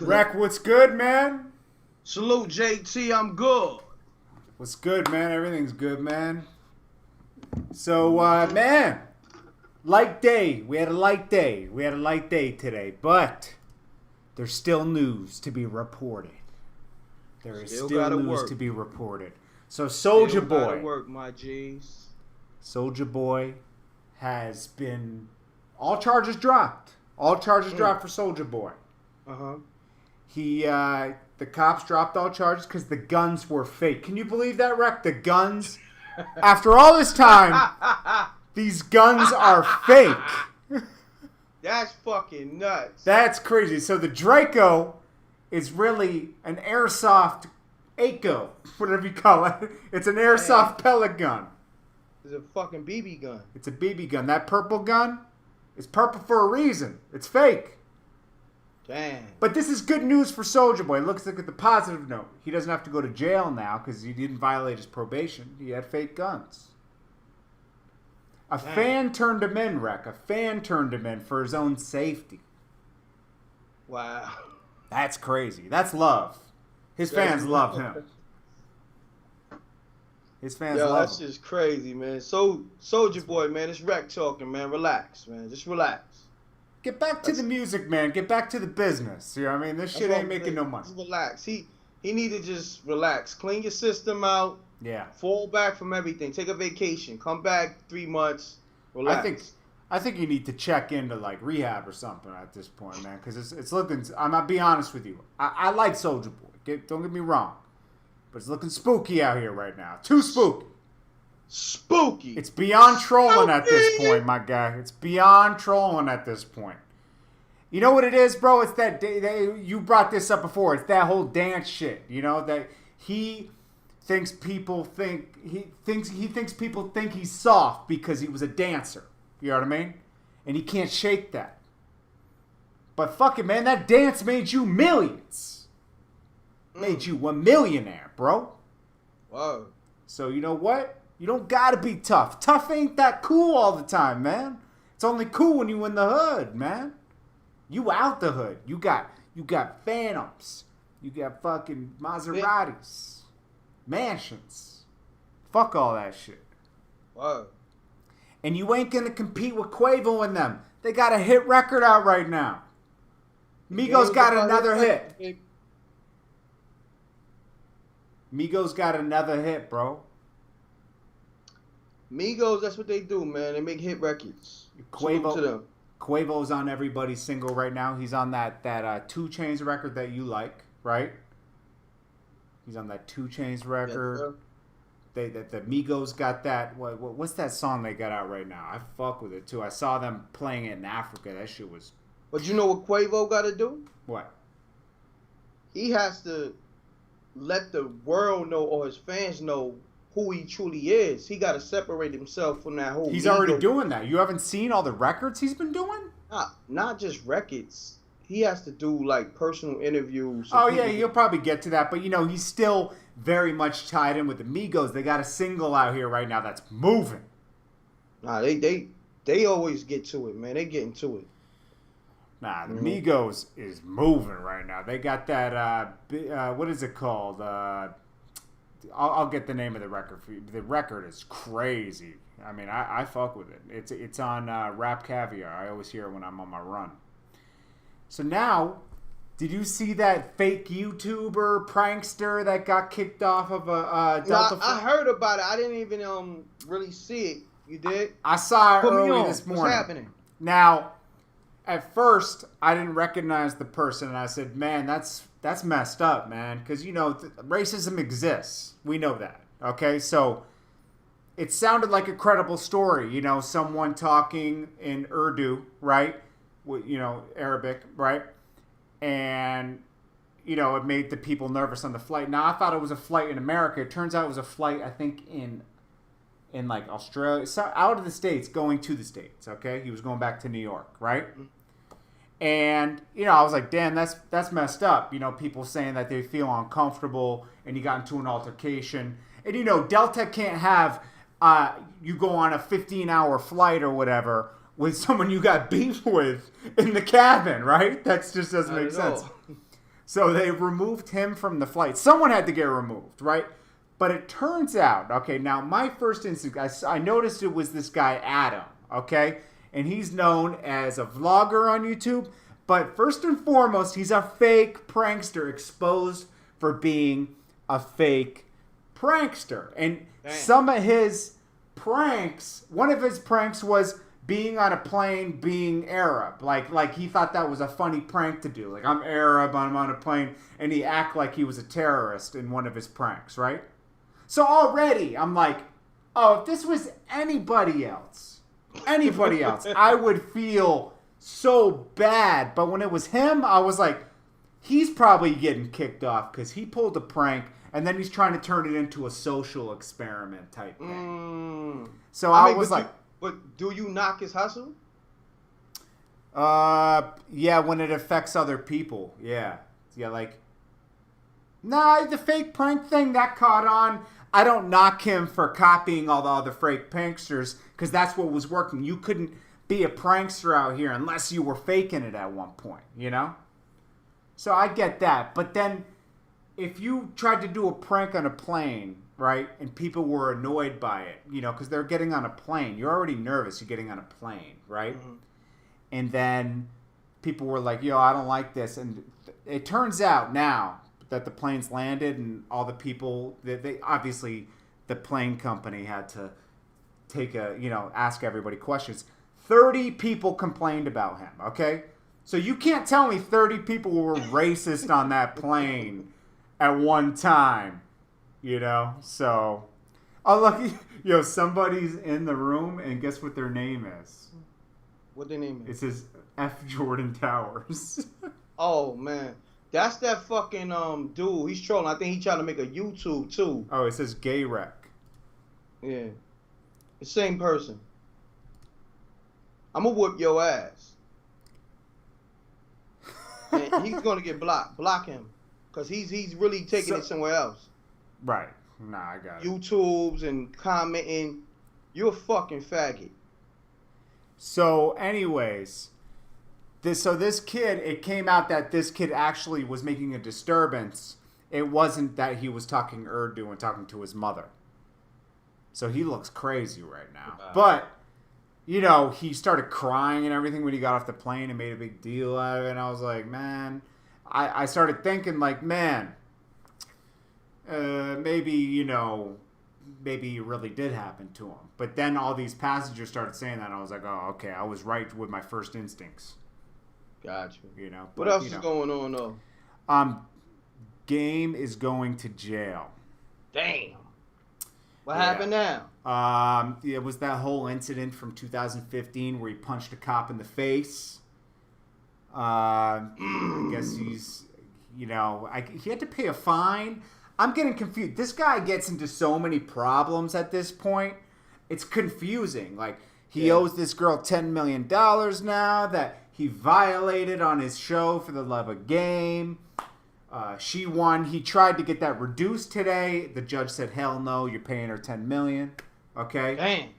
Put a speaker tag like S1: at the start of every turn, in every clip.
S1: Wreck, what's good, man?
S2: Salute, JT. I'm good.
S1: What's good, man? Everything's good, man. So, man, light day. We had a light day. We had a light day today, but there's still news to be reported. There is still news to be reported. So, Soulja Boy.
S2: Gotta work, my G's.
S1: Soulja Boy has been all charges dropped. All charges dropped for Soulja Boy. The cops dropped all charges because the guns were fake. Can you believe that, Wreck? The guns, after all this time, these guns are fake.
S2: That's fucking nuts.
S1: That's crazy. So the Draco is really an airsoft ACO, whatever you call it. It's an airsoft pellet gun.
S2: It's a fucking BB gun.
S1: It's a BB gun. That purple gun is purple for a reason. It's fake.
S2: Damn.
S1: But this is good news for Soulja Boy. Looks like at the positive note. He doesn't have to go to jail now because he didn't violate his probation. He had fake guns. A fan turned him in, Wreck. A fan turned him in for his own safety.
S2: Wow.
S1: That's crazy. That's love. His fans love him. His fans love him.
S2: That's just crazy, man. So, Soulja Boy, man, it's Wreck talking, man. Relax, man. Just relax.
S1: Get back to the music, man. Get back to the business. You know what I mean? This shit ain't making no money.
S2: Just relax. He need to just relax. Clean your system out.
S1: Yeah.
S2: Fall back from everything. Take a vacation. Come back 3 months. Relax.
S1: I think you need to check into like rehab or something at this point, man. Because it's looking. I'm not being honest with you. I like Soulja Boy. Don't get me wrong, but it's looking spooky out here right now. Too spooky.
S2: Spooky.
S1: It's beyond trolling at this point, my guy. It's beyond trolling at this point. You know what it is, bro? It's that you brought this up before. It's that whole dance shit. You know that he thinks people think people think he's soft because he was a dancer. You know what I mean? And he can't shake that. But fuck it, man. That dance made you millions. Made you a millionaire, bro.
S2: Whoa.
S1: So you know what? You don't gotta be tough. Tough ain't that cool all the time, man. It's only cool when you in the hood, man. You out the hood. You got Phantoms. You got fucking Maseratis. Mansions. Fuck all that shit.
S2: Whoa.
S1: And you ain't gonna compete with Quavo and them. They got a hit record out right now. Migos got another hit. Migos got another hit, bro.
S2: Migos, that's what they do, man. They make hit records.
S1: Quavo's on everybody's single right now. He's on that 2 Chainz record that you like, right? He's on that 2 Chainz record. Yes, the Migos got that. What's that song they got out right now? I fuck with it too. I saw them playing it in Africa. That shit was.
S2: But you know what Quavo got to do?
S1: What?
S2: He has to let the world know, or his fans know, who he truly is. He got to separate himself from that whole.
S1: He's already doing that. You haven't seen all the records he's been doing?
S2: Not just records. He has to do like personal interviews.
S1: Oh yeah, he'll probably get to that. But you know, he's still very much tied in with the Migos. They got a single out here right now that's moving.
S2: Nah, they always get to it, man. They get into it.
S1: Nah, the Migos is moving right now. They got that. What is it called? I'll get the name of the record for you. The record is crazy. I mean, I fuck with it. It's on Rap Caviar. I always hear it when I'm on my run. So now, did you see that fake YouTuber prankster that got kicked off of a Delta?
S2: No, I heard about it. I didn't even really see it. You did?
S1: I saw it early this morning.
S2: What's happening?
S1: Now, at first, I didn't recognize the person, and I said, "Man, that's messed up, man." Because you know, racism exists. We know that. Okay, so it sounded like a credible story. You know, someone talking in Urdu, right? You know, Arabic, right? And you know, it made the people nervous on the flight. Now, I thought it was a flight in America. It turns out it was a flight, I think, in like Australia, so out of the States, going to the States. Okay, he was going back to New York, right? And you know, I was like, damn, that's messed up. You know, people saying that they feel uncomfortable, and he got into an altercation. And you know, Delta can't have you go on a 15-hour flight or whatever with someone you got beef with in the cabin, right? That just doesn't make sense. So they removed him from the flight. Someone had to get removed, right? But it turns out, okay, now my first instinct, I noticed it was this guy, Adam, okay? And he's known as a vlogger on YouTube. But first and foremost, he's a fake prankster exposed for being a fake prankster. And some of his pranks, one of his pranks was being on a plane being Arab. Like he thought that was a funny prank to do. Like, I'm Arab, I'm on a plane, and he act like he was a terrorist in one of his pranks, right? So already I'm like, oh, if this was anybody else, I would feel so bad. But when it was him, I was like, he's probably getting kicked off because he pulled a prank and then he's trying to turn it into a social experiment type thing. So I was like,
S2: but do you knock his hustle?
S1: Yeah, when it affects other people. Yeah, like, nah, the fake prank thing that caught on. I don't knock him for copying all the other fake pranksters because that's what was working. You couldn't be a prankster out here unless you were faking it at one point, you know? So I get that. But then if you tried to do a prank on a plane, right, and people were annoyed by it, you know, because they're getting on a plane. You're already nervous. You're getting on a plane, right? Mm-hmm. And then people were like, yo, I don't like this. And it turns out now that the planes landed and all the people, they obviously the plane company had to ask everybody questions. 30 people complained about him, okay? So you can't tell me 30 people were racist on that plane at one time, you know? So, oh, look, yo, somebody's in the room, and guess what their name is?
S2: What their name is?
S1: It says F. Jordan Towers.
S2: Oh, man. That's that fucking dude. He's trolling. I think he's trying to make a YouTube, too.
S1: Oh, it says m.reck.
S2: Yeah. The same person. I'm going to whip your ass. And he's going to get blocked. Block him. Because he's really taking it somewhere else.
S1: Right. Nah, I got it.
S2: YouTubes and commenting. You're a fucking faggot.
S1: So, anyways, this kid, it came out that this kid actually was making a disturbance. It wasn't that he was talking Urdu and talking to his mother. So he looks crazy right now. Wow. But, you know, he started crying and everything when he got off the plane and made a big deal out of it. And I was like, man, I started thinking like, man, maybe it really did happen to him. But then all these passengers started saying that, and I was like, oh, okay, I was right with my first instincts.
S2: Gotcha.
S1: You know.
S2: What else is going on, though?
S1: Game is going to jail.
S2: Damn. What happened now?
S1: It was that whole incident from 2015 where he punched a cop in the face. I guess he's, he had to pay a fine. I'm getting confused. This guy gets into so many problems at this point. It's confusing. Like, he owes this girl $10 million now that he violated on his show for the love of game. She won. He tried to get that reduced today. The judge said, hell no, you're paying her $10 million. Okay?
S2: Damn.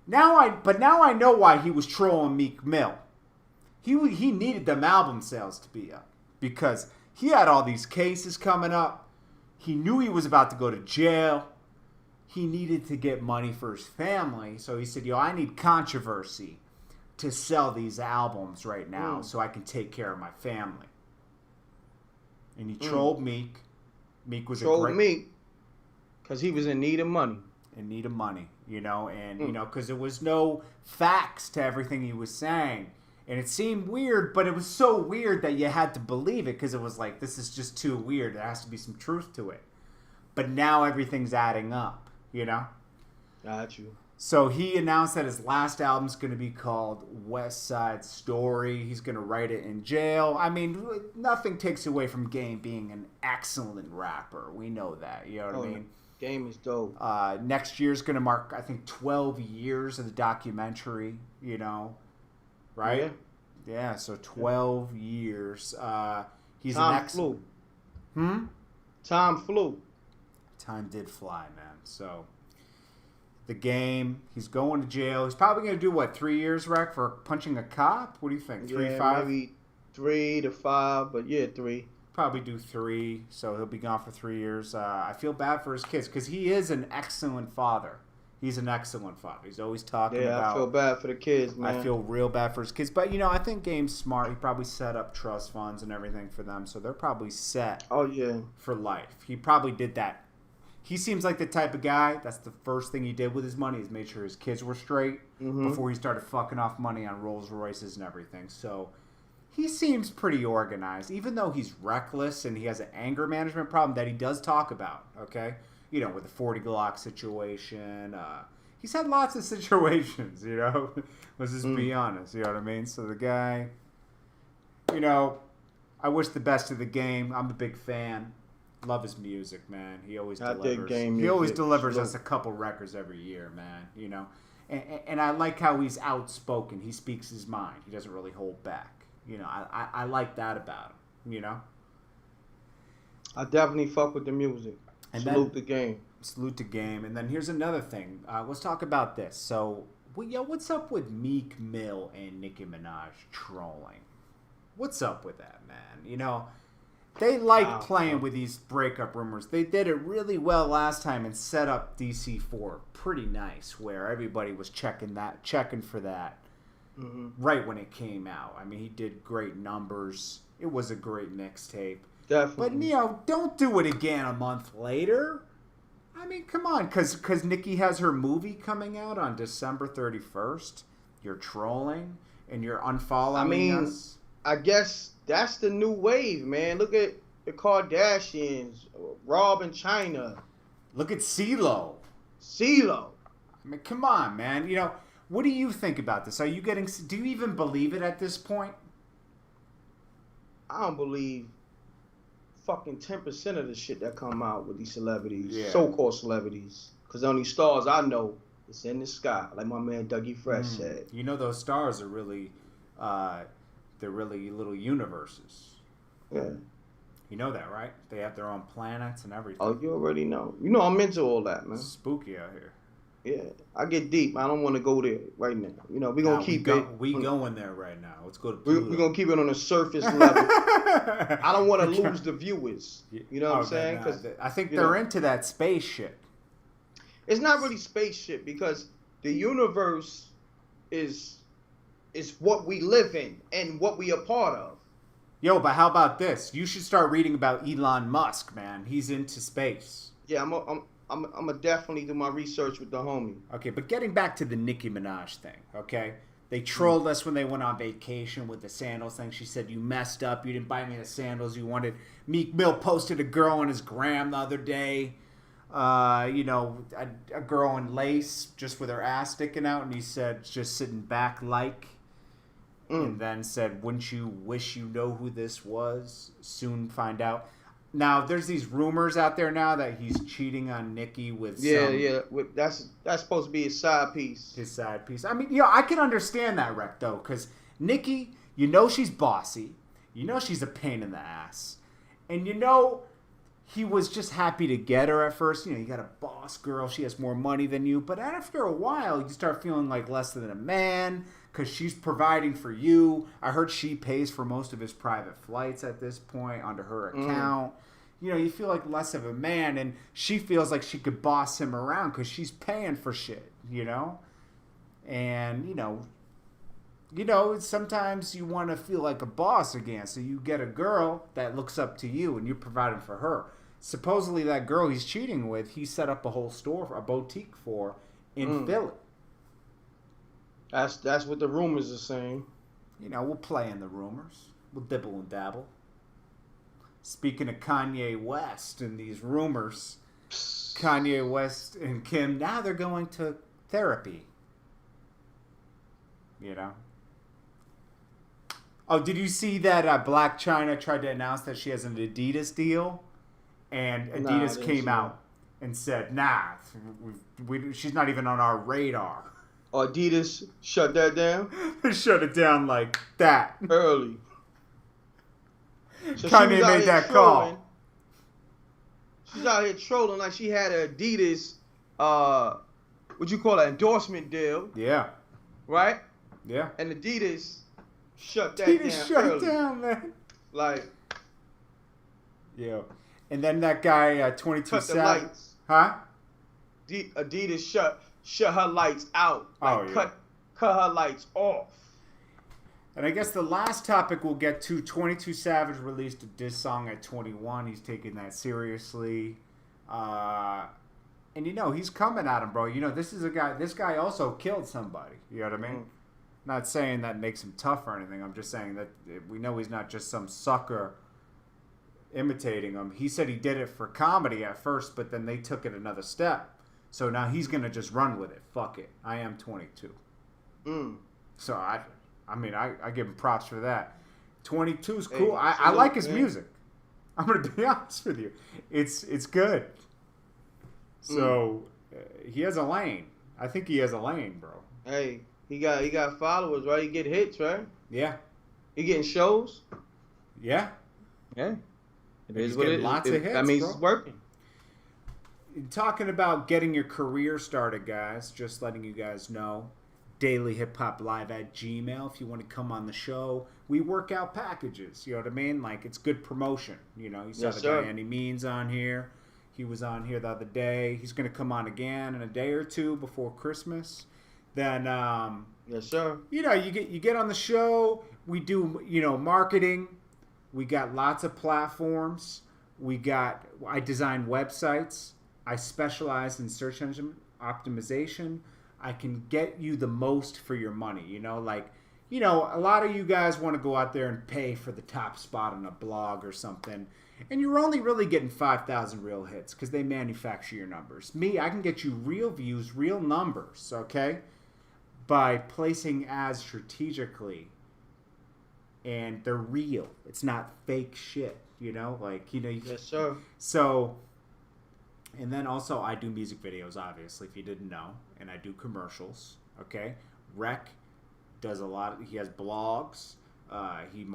S1: Now I know why he was trolling Meek Mill. He needed them album sales to be up because he had all these cases coming up. He knew he was about to go to jail. He needed to get money for his family. So he said, yo, I need controversy to sell these albums right now so I can take care of my family. And he trolled Meek. Meek was
S2: Meek because he was in need of money.
S1: Because there was no facts to everything he was saying. And it seemed weird, but it was so weird that you had to believe it because it was like, this is just too weird. There has to be some truth to it. But now everything's adding up, you know?
S2: Got you.
S1: So he announced that his last album's going to be called WestSide Story. He's going to write it in jail. I mean, nothing takes away from Game being an excellent rapper. We know that, you know what I mean?
S2: Game is dope.
S1: Next year's going to mark, I think, 12 years of the documentary, you know? Right? Yeah, so 12 years. He's
S2: Time
S1: an excellent...
S2: flew. Time flew.
S1: Time did fly, man. So, the Game, he's going to jail. He's probably going to do, 3 years, Rec, for punching a cop? What do you think? 3, 5?
S2: Maybe 3 to 5, but 3.
S1: probably do 3, so he'll be gone for 3 years. I feel bad for his kids because he is an excellent father. He's an excellent father. He's always talking about...
S2: Yeah, I feel bad for the kids, man.
S1: I feel real bad for his kids. But, I think Game's smart. He probably set up trust funds and everything for them, so they're probably set for life. He probably did that. He seems like the type of guy, that's the first thing he did with his money is made sure his kids were straight before he started fucking off money on Rolls Royces and everything. So he seems pretty organized, even though he's reckless and he has an anger management problem that he does talk about, okay? With the 40 Glock situation. He's had lots of situations, Let's just be honest, you know what I mean? So the guy, I wish the best of the Game. I'm a big fan. Love his music, man. He always delivers. He always delivers us a couple records every year, man, And I like how he's outspoken. He speaks his mind. He doesn't really hold back. I like that about him,
S2: I definitely fuck with the music. And salute the Game.
S1: Salute the Game. And then here's another thing. Let's talk about this. So, what's up with Meek Mill and Nicki Minaj trolling? What's up with that, man? They like playing with these breakup rumors. They did it really well last time and set up DC4 pretty nice, where everybody was checking for that right when it came out. I mean, he did great numbers. It was a great mixtape.
S2: Definitely.
S1: But, don't do it again a month later. I mean, come on, because Nicki has her movie coming out on December 31st. You're trolling and you're unfollowing us.
S2: I guess that's the new wave, man. Look at the Kardashians, Rob and China.
S1: Look at CeeLo.
S2: CeeLo.
S1: I mean, come on, man. What do you think about this? Do you even believe it at this point?
S2: I don't believe fucking 10% of the shit that come out with these celebrities,
S1: yeah.
S2: So-called celebrities. Because the only stars I know, it's in the sky, like my man Dougie Fresh said.
S1: Those stars are really, they're really little universes.
S2: Yeah.
S1: You know that, right? They have their own planets and everything.
S2: Oh, you already know. I'm into all that, man.
S1: It's spooky out here.
S2: Yeah, I get deep. I don't want to go there right now. We're going to keep it.
S1: We going there right now. Let's go to Pluto.
S2: We're going to keep it on the surface level. I don't want to lose the viewers. You know what I'm saying? Because
S1: I think they're into that space shit.
S2: It's not really space shit because the universe is what we live in and what we are part of.
S1: Yo, but how about this? You should start reading about Elon Musk, man. He's into space.
S2: Yeah, I'm gonna definitely do my research with the homie.
S1: Okay, but getting back to the Nicki Minaj thing, okay? They trolled us when they went on vacation with the sandals thing. She said, you messed up. You didn't buy me the sandals you wanted. Meek Mill posted a girl on his gram the other day. A girl in lace just with her ass sticking out. And he said, just sitting back like. And then said, wouldn't you wish you know who this was? Soon find out. Now, there's these rumors out there now that he's cheating on Nicki with
S2: That's supposed to be his side piece.
S1: His side piece. I mean, I can understand that, Rec, though, because Nicki, she's bossy. She's a pain in the ass. And he was just happy to get her at first. You got a boss girl. She has more money than you. But after a while, you start feeling like less than a man because she's providing for you. I heard she pays for most of his private flights at this point onto her account. You feel like less of a man, and she feels like she could boss him around because she's paying for shit, And, sometimes you want to feel like a boss again, so you get a girl that looks up to you, and you're providing for her. Supposedly that girl he's cheating with, he set up a whole store, a boutique for, in Philly.
S2: That's what the rumors are saying.
S1: We'll play in the rumors. We'll dibble and dabble. Speaking of Kanye West and these rumors, Kanye West and Kim, now they're going to therapy. Oh, did you see that Black China tried to announce that she has an Adidas deal? And Adidas came out and said, she's not even on our radar.
S2: Adidas shut that down?
S1: Shut it down like that.
S2: Early. So
S1: Kanye made that call.
S2: She's out here trolling like she had an Adidas, endorsement deal.
S1: Yeah.
S2: Right?
S1: Yeah.
S2: And Adidas shut that
S1: down.
S2: Adidas
S1: shut
S2: early.
S1: it down, man.
S2: Like,
S1: Yeah. And then that guy, 22
S2: Cut the
S1: Savage.
S2: lights.
S1: Huh?
S2: Adidas shut her lights out. Like
S1: Oh, yeah.
S2: cut her lights off.
S1: And I guess the last topic we'll get to, 22 Savage released a diss song at 21. He's taking that seriously. And, he's coming at him, bro. This guy also killed somebody. You know what I mean?
S2: Mm.
S1: Not saying that makes him tough or anything. I'm just saying that we know he's not just some sucker imitating him. He said he did it for comedy at first, but then they took it another step. So now he's going to just run with it. Fuck it. I am 22.
S2: Mm.
S1: So, I give him props for that. 22 is cool.
S2: Hey,
S1: I like his music. I'm going to be honest with you. It's good. So, he has a lane. I think he has a lane, bro.
S2: Hey, he got followers, right? He get hits, right?
S1: Yeah.
S2: He getting shows?
S1: Yeah.
S2: Yeah.
S1: He's getting lots of hits,
S2: that means
S1: bro.
S2: it's working.
S1: Talking about getting your career started, guys, just letting you guys know. dailyhiphoplive@gmail.com if you want to come on the show. We work out packages, you know what I mean? Like, it's good promotion. You saw the guy Andy Means on here. He was on here the other day. He's going to come on again in a day or two before Christmas. Then,
S2: yes, sir.
S1: you get on the show. We do, marketing. We got lots of platforms. I design websites. I specialize in search engine optimization. I can get you the most for your money. A lot of you guys want to go out there and pay for the top spot on a blog or something. And you're only really getting 5,000 real hits because they manufacture your numbers. Me, I can get you real views, real numbers, okay? By placing ads strategically. And they're real. It's not fake shit,
S2: Yes, sir.
S1: So, and then also I do music videos, obviously, if you didn't know. And I do commercials, okay? m.reck does a lot. He has blogs. He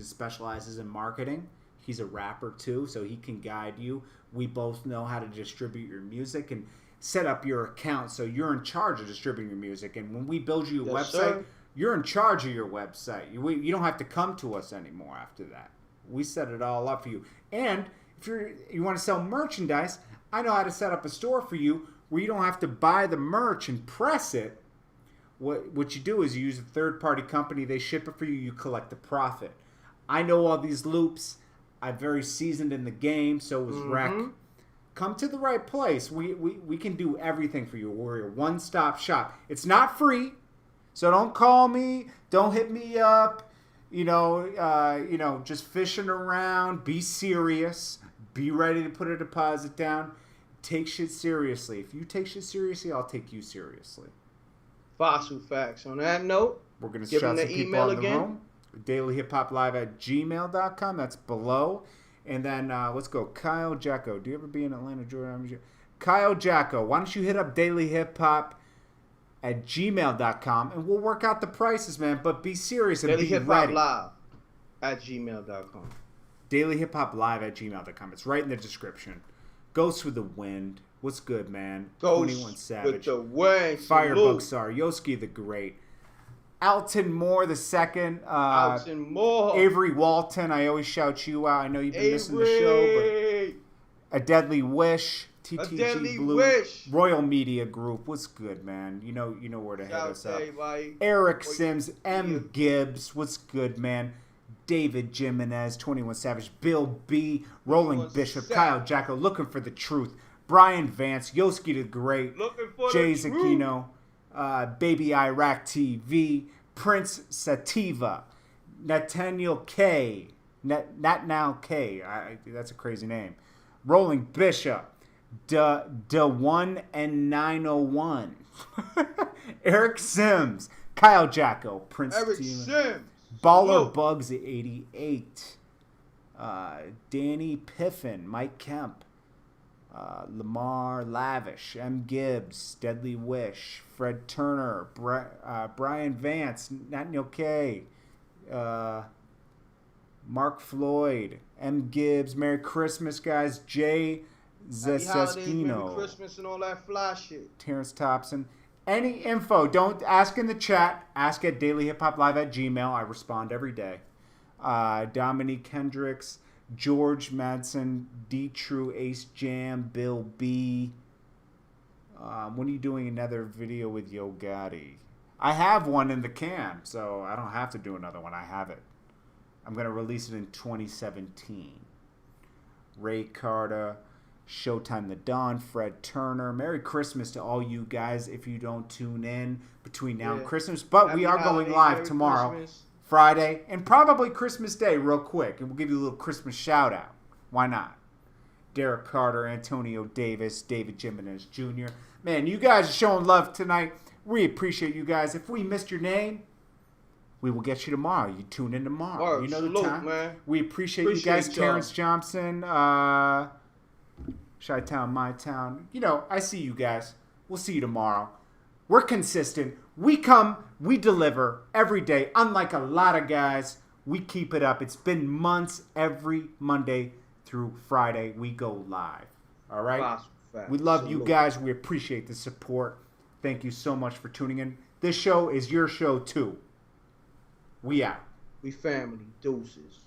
S1: specializes in marketing. He's a rapper too, so he can guide you. We both know how to distribute your music and set up your account so you're in charge of distributing your music. And when we build you a website,
S2: sir.
S1: You're in charge of your website. You don't have to come to us anymore after that. We set it all up for you. And if you want to sell merchandise, I know how to set up a store for you where you don't have to buy the merch and press it. What you do is you use a third-party company. They ship it for you. You collect the profit. I know all these loops. I'm very seasoned in the game. So was m.reck. Come to the right place. We can do everything for you. We're a one-stop shop. It's not free, so don't call me. Don't hit me up. Just fishing around. Be serious. Be ready to put a deposit down. Take shit seriously. If you take shit seriously, I'll take you seriously.
S2: Fossil facts. On that note,
S1: we're going to
S2: give
S1: shout
S2: them
S1: some
S2: the
S1: people
S2: email
S1: in the
S2: again.
S1: room. dailyhiphoplive@gmail.com. That's below. And then let's go. Kyle Jacko. Do you ever be in Atlanta, Georgia? Kyle Jacko. Why don't you hit up dailyhiphop@gmail.com and we'll work out the prices, man. But be serious and be ready.
S2: dailyhiphoplive@gmail.com.
S1: dailyhiphoplive@gmail.com. It's right in the description. Ghost with the Wind. What's good, man?
S2: Ghost
S1: 21 Savage.
S2: with the wind.
S1: Firebug Sar. Yoski the Great. Alton Moore the second.
S2: Alton Moore.
S1: Avery Walton. I always shout you out. I know you've been missing the show, but A Deadly Wish. TTG
S2: Deadly
S1: Blue.
S2: Wish.
S1: Royal Media Group. What's good, man? You know where to hit us up.
S2: Everybody.
S1: Eric Sims. M. Gibbs. What's good, man? David Jimenez. 21 Savage. Bill B. Rolling Bishop. Kyle Jacko. Looking for the Truth. Brian Vance. Yoski the Great.
S2: Looking for
S1: Jay
S2: the
S1: Zakino. Baby Iraq TV. Prince Sativa. Nathaniel K. Natnal K. That's a crazy name. Rolling Bishop. The 1 and 901. Eric Sims. Kyle Jacko. Prince
S2: Eric
S1: Sativa.
S2: Sims.
S1: Baller
S2: Whoa.
S1: Bugs at 88. Danny Piffin. Mike Kemp. Lamar Lavish, M. Gibbs, Deadly Wish, Fred Turner, Brian Vance, Nathaniel K, Mark Floyd, M. Gibbs, Merry Christmas, guys, Jay Zesespino,
S2: Merry Christmas and all that fly shit.
S1: Terrence Thompson. Any info, don't ask in the chat. Ask at dailyhiphoplive@gmail.com. I respond every day. Dominique Hendricks, George Madsen, D True, Ace Jam, Bill B. When are you doing another video with Yo Gotti? I have one in the can, so I don't have to do another one. I have it. I'm going to release it in 2017. Ray Carter, Showtime the Dawn, Fred Turner. Merry Christmas to all you guys if you don't tune in between now and Christmas. But we are going live tomorrow, Christmas. Friday, and probably Christmas Day real quick. And we'll give you a little Christmas shout out. Why not? Derek Carter, Antonio Davis, David Jimenez Jr. Man, you guys are showing love tonight. We appreciate you guys. If we missed your name, we will get you tomorrow. You tune in tomorrow.
S2: Word,
S1: you know
S2: salute,
S1: the time.
S2: Man.
S1: We appreciate you guys. Y'all. Terrence Johnson, Chi-Town, My Town. You know, I see you guys. We'll see you tomorrow. We're consistent. We come, we deliver every day. Unlike a lot of guys, we keep it up. It's been months. Every Monday through Friday, we go live. All right? We love you guys. We appreciate the support. Thank you so much for tuning in. This show is your show, too. We out.
S2: We family. Deuces.